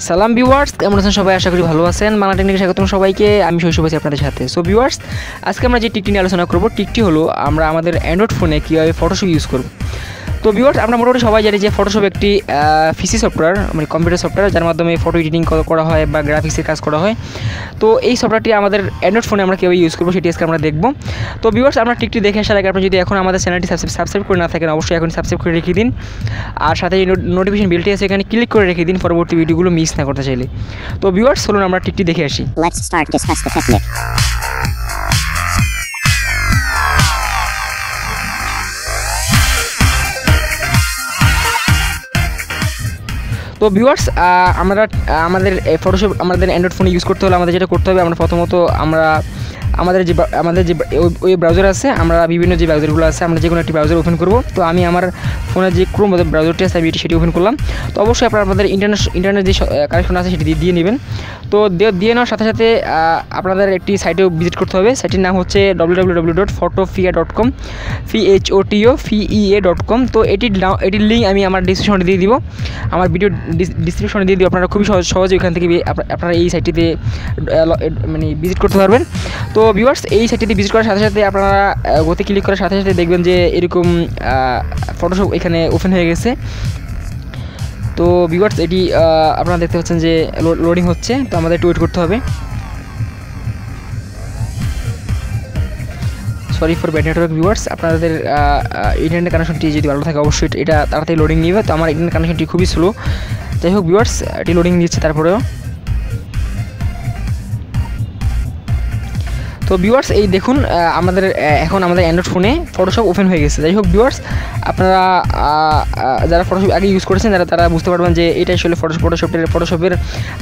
সালাম ভিউয়ার্স, কেমন আছেন সবাই? আশা করি ভালো আছেন। বাংলা টেকনিকে স্বাগতম সবাইকে। আমি শৈশব আছি আপনাদের সাথে। সো ভিউয়ার্স, আজকে আমরা যে টিকটি নিয়ে আলোচনা করব, টিকটি হলো আমরা আমাদের অ্যান্ড্রয়েড ফোনে কীভাবে ফটোশপ ইউজ করব। তো ভিউয়ার্স, আমরা মোটামুটি সবাই জানি যে ফটোশপ একটি পিসি সফটওয়্যার, মানে কম্পিউটার সফটওয়্যার, যার মাধ্যমে ফটো এডিটিং করা হয় বা গ্রাফিক্সের কাজ করা হয়। তো এই সফটওয়্যারটি আমাদের অ্যান্ড্রয়েড ফোনে আমরা কীভাবে ইউজ করবো সেটি আজকে আমরা দেখব। তো ভিউয়ার্স, আমরা টিকটি দেখে আসার আগে আপনি যদি এখন আমাদের চ্যানেলটি সাবস্ক্রাইব করে না থাকেন, অবশ্যই এখন সাবস্ক্রাইব করে রেখে দিন। আর সাথে যে নোটিফিকেশন বেলটি আছে এখানে ক্লিক করে রেখে দিন পরবর্তী ভিডিওগুলো মিস না করতে চাইলে। তো ভিউয়ার্স, চলুন আমরা টিকটি দেখে আসি। Let's start discuss the technique. তো ভিউয়ার্স, আমরা আমাদের ফটোশপ আমাদের অ্যান্ড্রয়েড ফোনে ইউজ করতে হলে আমাদের যেটা করতে হবে, আমরা প্রথমত আমাদের যে ওই ব্রাউজার আছে, আমরা বিভিন্ন যে ব্রাউজারগুলো আছে, আমরা যে কোনো একটি ব্রাউজার ওপেন করব। তো আমি আমার ফোনের যে ক্রোম ব্রাউজারটি আছে আমি সেটি ওপেন করলাম। তো অবশ্যই আপনাদের ইন্টারনেট যে কানেকশন আছে সেটি দিয়ে নেবেন। তো দিয়ে নেওয়ার সাথে সাথে আপনাদের একটি সাইটেও ভিজিট করতে হবে। সাইটের নাম হচ্ছে www.photofia.com, photofia.com। তো এটির লিঙ্ক আমি আমার ডিসক্রিপশনে দিয়ে দিব, আমার ভিডিও ডিসক্রিপশনে দিয়ে দিব। আপনারা খুবই সহজে ওইখান থেকে আপনারা এই সাইটটিতে মানে ভিজিট করতে পারবেন। তো ভিউয়ার্স, এই সাইটটিতে ভিজিট করার সাথে সাথে আপনারা গতি ক্লিক করার সাথে সাথে দেখবেন যে এরকম ফটোশপ এখানে ওপেন হয়ে গেছে। তো ভিউয়ার্স, এটি আপনারা দেখতে পাচ্ছেন যে লোডিং হচ্ছে। তো আমাদের একটু ওয়েট করতে হবে। Sorry for bad network viewers, আপনাদের ইন্টারনেট কানেকশনটি যদি ভালো থাকে অবশ্যই এটা তাড়াতাড়ি লোডিং নেবে। তো আমার ইন্টারনেট কানেকশনটি খুবই স্লো। যাই হোক ভিউয়ার্স, এটি লোডিং নিচ্ছে তারপরেও। তো ভিউয়ার্স, এই দেখুন এখন আমাদের অ্যান্ড্রয়েড ফোনে ফটোশপ ওপেন হয়ে গেছে। যাই হোক ভিউয়ার্স, আপনারা যারা ফটোশপ আগে ইউজ করেছেন তারা বুঝতে পারবেন যে এটা আসলে ফটোশপের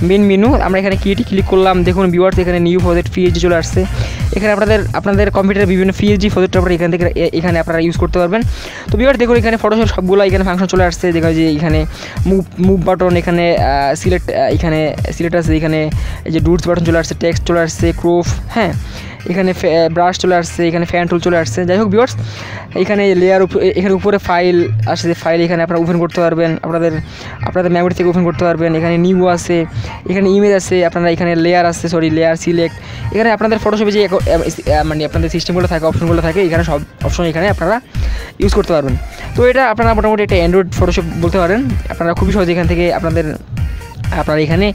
মেন মেনু। আমরা এখানে ক্লিক করলাম। দেখুন ভিউয়ার্স, এখানে নিউ প্রজেক্ট পিএইচডি চলে আসছে। এখানে আপনাদের কম্পিউটারে বিভিন্ন পিএইচডি প্রজেক্ট আপনারা এখানে আপনারা ইউজ করতে পারবেন। তো ভিউয়ার্স দেখুন, এখানে ফটোশপ সবগুলো এখানে ফাংশন চলে আসছে। দেখুন যে এখানে মুভ বাটন, এখানে সিলেক্ট আছে, এখানে এই যে ডুটস বাটন চলে আসছে, টেক্সট চলে আসছে, ক্রপ, হ্যাঁ, এখানে ব্রাশ চলে আসছে, এখানে ফ্যান টুল চলে আসছে। যাই হোক ভিউয়ার্স, এখানে লেয়ার এখানে উপরে ফাইল আসছে, ফাইল এখানে আপনারা ওপেন করতে পারবেন, আপনাদের মেমোরি থেকে ওপেন করতে পারবেন। এখানে নিউ আছে, এখানে ইমেজ আছে, আপনারা এখানে লেয়ার সিলেক্ট। এখানে আপনাদের ফটোশপে যে মানে আপনাদের সিস্টেমগুলো থাকে, অপশনগুলো থাকে, এখানে সব অপশন এখানে আপনারা ইউজ করতে পারবেন। তো এটা আপনারা মোটামুটি একটা অ্যান্ড্রয়েড ফটোশপ বলতে পারেন। আপনারা খুবই সহজে এখান থেকে আপনারা এখানে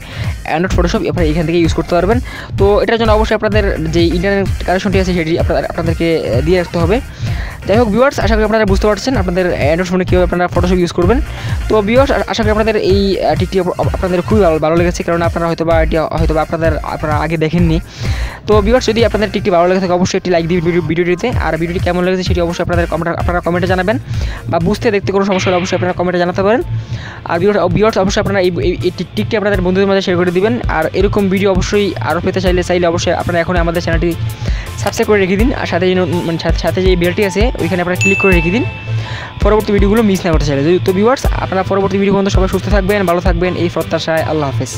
অ্যান্ড্রয়েড ফটোশপ আপনারা এখান থেকে ইউজ করতে পারবেন। তো এটার জন্য অবশ্যই আপনাদের যে ইন্টারনেট কানেকশনটি আছে সেটি আপনাদেরকে দিয়ে রাখতে হবে। যাই হোক ভিউয়ার্স, আশা করি আপনারা বুঝতে পারছেন আপনাদের অ্যান্ড্রয়েড ফোনে কীভাবে আপনারা ফটোশপ ইউজ করবেন। তো ভিউয়ার্স, আশা করি আপনাদের এই টিকটি আপনাদের খুবই ভালো লেগেছে, কারণ আপনারা হয়তো আপনারা আগে দেখেননি। তো ভিউয়ার্স, যদি আপনাদের টিকটি ভালো লেগে থাকে অবশ্যই একটি লাইক দিন ভিডিওটিতে। আর ভিডিওটি কেমন লেগেছে সেটি অবশ্যই আপনারা কমেন্টে জানাবেন, বা বুঝতে দেখতে কোনো সমস্যা হলে অবশ্যই আপনারা কমেন্টে জানাতে পারেন। আর ভিউয়ার্স, অবশ্যই আপনারা এই টিকটি আপনাদের বন্ধুদের মাঝে শেয়ার করে দিবেন। আর এরকম ভিডিও অবশ্যই আরও পেতে চাইলে অবশ্যই আপনারা এখন আমাদের চ্যানেলটি সাবস্ক্রাইব করে রেখে দিন। আর সাথে যে বেলটি আছে ওইখানে আপনারা ক্লিক করে রেখে দিন পরবর্তী ভিডিওগুলো মিস না করতে চাইলে। তো ভিউয়ার্স, আপনারা পরবর্তী ভিডিও পর্যন্ত সবাই সুস্থ থাকবেন, ভালো থাকবেন, এই প্রত্যাশায়। আল্লাহ হাফেজ।